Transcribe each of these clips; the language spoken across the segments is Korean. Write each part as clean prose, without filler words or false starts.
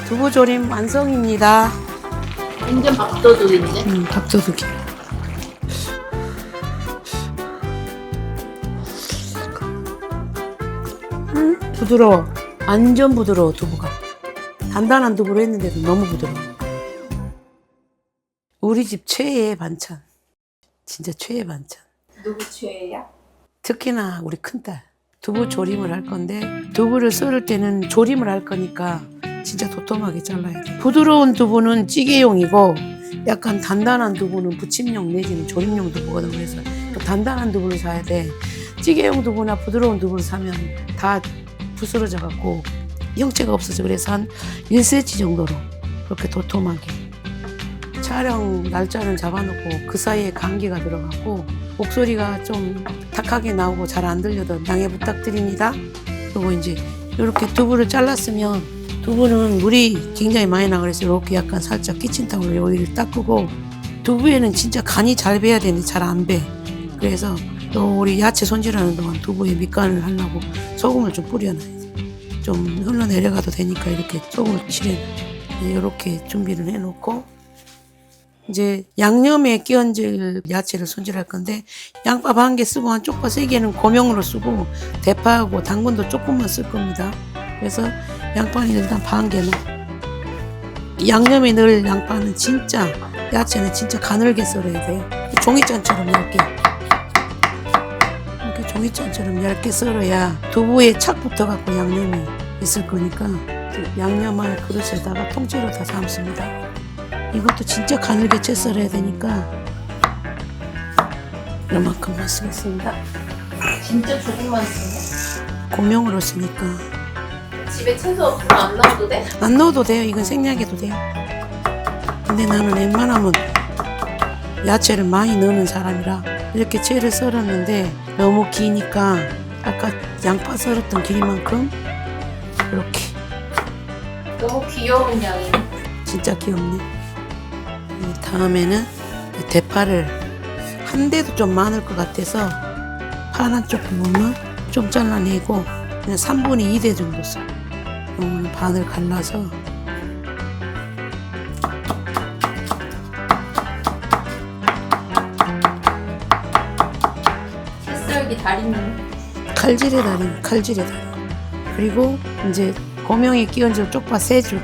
두부조림 완성입니다. 완전 밥도둑인데? 밥도둑이. 부드러워. 완전 부드러워, 두부가. 단단한 두부로 했는데도 너무 부드러워. 우리 집 최애의 반찬. 진짜 최애 반찬. 누구 최애야? 특히나 우리 큰딸. 두부 조림을 할 건데, 두부를 썰을 때는 조림을 할 거니까 진짜 도톰하게 잘라야 돼. 부드러운 두부는 찌개용이고, 약간 단단한 두부는 부침용 내지는 조림용 두부거든. 그래서 또 단단한 두부를 사야 돼. 찌개용 두부나 부드러운 두부를 사면 다 부스러져 갖고 형체가 없어져. 그래서 한 1cm 정도로 그렇게 도톰하게. 촬영 날짜는 잡아놓고 그 사이에 감기가 들어가고 목소리가 좀 탁하게 나오고 잘 안 들려도 양해 부탁드립니다. 그리고 이제 이렇게 두부를 잘랐으면, 두부는 물이 굉장히 많이 나 그래서 이렇게 약간 살짝 키친타올로 여기를 닦고, 두부에는 진짜 간이 잘 배야 되는데 잘 안 배. 그래서 또 우리 야채 손질하는 동안 두부에 밑간을 하려고 소금을 좀 뿌려놔야 돼. 좀 흘러내려가도 되니까 이렇게 소금을 칠해놔. 이렇게 준비를 해놓고, 이제 양념에 끼얹을 야채를 손질할 건데, 양파 1개 쓰고 한 쪽파 3개는 고명으로 쓰고 대파하고 당근도 조금만 쓸 겁니다. 그래서 양파는 일단 1개 넣어. 양념에 넣을 양파는 진짜, 야채는 진짜 가늘게 썰어야 돼요. 종이잔처럼 얇게. 이렇게 종이잔처럼 얇게 썰어야 두부에 착 붙어갖고 양념이 있을 거니까 양념할 그릇에다가 통째로 다 담습니다. 이것도 진짜 가늘게 채 썰어야 되니까 이만큼만 쓰겠습니다. 진짜 조금만 쓰네? 고명으로 쓰니까. 집에 채소 불 안 넣어도 돼? 안 넣어도 돼요. 이건 생략해도 돼요. 근데 나는 웬만하면 야채를 많이 넣는 사람이라 이렇게 채를 썰었는데 너무 기니까 아까 양파 썰었던 길이만큼 이렇게. 너무 귀여운 양이네. 진짜 귀엽네. 다음에는 대파를 한 대도 좀 많을 것 같아서 파란 쪽 부분만 좀 잘라내고 그냥 3분의 2대 정도 써. 반을 갈라서 채썰기 다리는 칼질에 다리, 칼질에 다리. 그리고 이제 고명에 끼얹을 쪽파 3줄.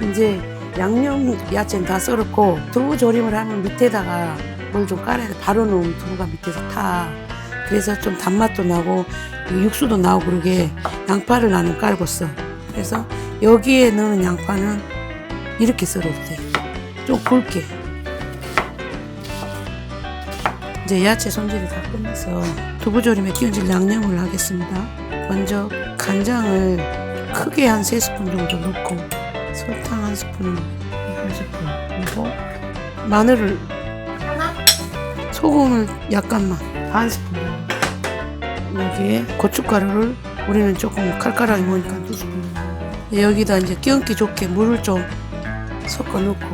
이제 양념 야채는 다 썰었고, 두부 조림을 하면 밑에다가 뭘 좀 깔아야 돼. 바로 넣으면 두부가 밑에서 타. 그래서 좀 단맛도 나고 육수도 나오고 그러게 양파를 나는 깔고 써. 그래서 여기에 넣는 양파는 이렇게 썰어도 돼. 좀 굵게. 이제 야채 손질이 다 끝나서 두부조림에 끼얹을 양념을 하겠습니다. 먼저 간장을 크게 한 3스푼 정도 넣고, 설탕 1스푼, 1스푼, 그리고 마늘을 하나? 소금을 약간만 1스푼. 여기에 고춧가루를 우리는 조금 칼칼하게 먹으니까 2스푼. 여기다 이제 끼얹기 좋게 물을 좀 섞어 넣고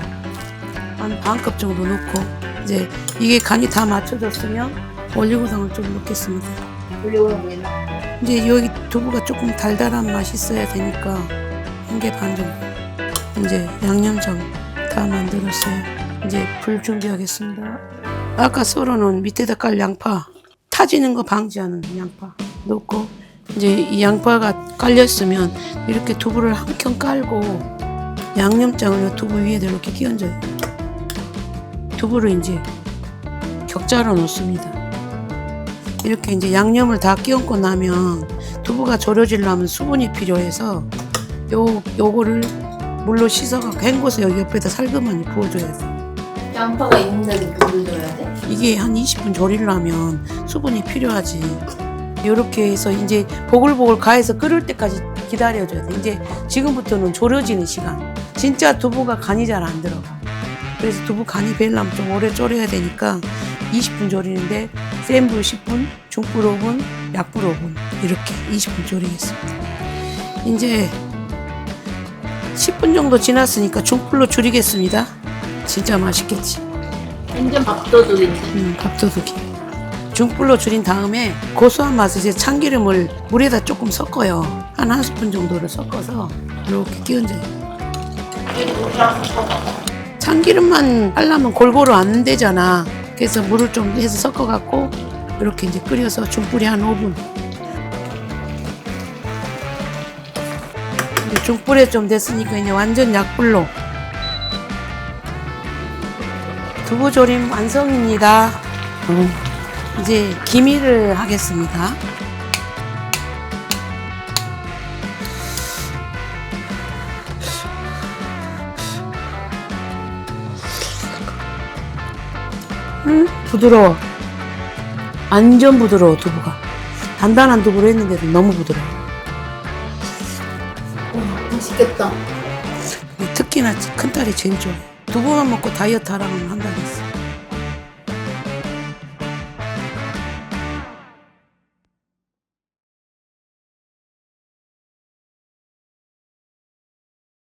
한 반컵 정도 넣고, 이제 이게 간이 다 맞춰졌으면 올리고당을 좀 넣겠습니다. 올리고당 왜 넣어? 이제 여기 두부가 조금 달달한 맛이 있어야 되니까 1개 반 정도. 이제 양념장 다 만들었어요. 이제 불 준비하겠습니다. 아까 썰어놓은 밑에다 깔 양파, 타지는 거 방지하는 양파 넣고, 이제 이 양파가 깔렸으면 이렇게 두부를 한 켠 깔고 양념장을 두부 위에다 이렇게 끼얹어요. 두부를 이제 격자로 놓습니다. 이렇게 이제 양념을 다 끼얹고 나면 두부가 졸여지려면 수분이 필요해서 요거를 물로 씻어갖고 헹궈서 여기 옆에다 살그머니 부어줘야 돼. 양파가 있는데도 물을 넣어야 돼? 이게 한 20분 졸이려면 수분이 필요하지. 이렇게 해서 이제 보글보글 가해서 끓을 때까지 기다려줘야 돼. 이제 지금부터는 졸여지는 시간. 진짜 두부가 간이 잘 안 들어가. 그래서 두부 간이 배려면 좀 오래 졸여야 되니까 20분 졸이는데 센 불 10분, 중불 5분, 약불 5분 이렇게 20분 졸이겠습니다. 이제 10분 정도 지났으니까 중불로 줄이겠습니다. 진짜 맛있겠지. 완전 밥도둑인데? 밥도둑이. 중불로 줄인 다음에 고소한 맛을 이제 참기름을 물에다 조금 섞어요. 한 1스푼 정도를 섞어서 이렇게 끼얹어요. 참기름만 하려면 골고루 안 되잖아. 그래서 물을 좀 해서 섞어갖고 이렇게 이제 끓여서 중불에 한 5분. 이제 중불에 좀 됐으니까 이제 완전 약불로. 두부조림 완성입니다. 이제 기미를 하겠습니다. 부드러워. 완전 부드러워, 두부가. 단단한 두부로 했는데도 너무 부드러워. 맛있겠다. 특히나 큰딸이 제일 좋아해. 두부만 먹고 다이어트 하라면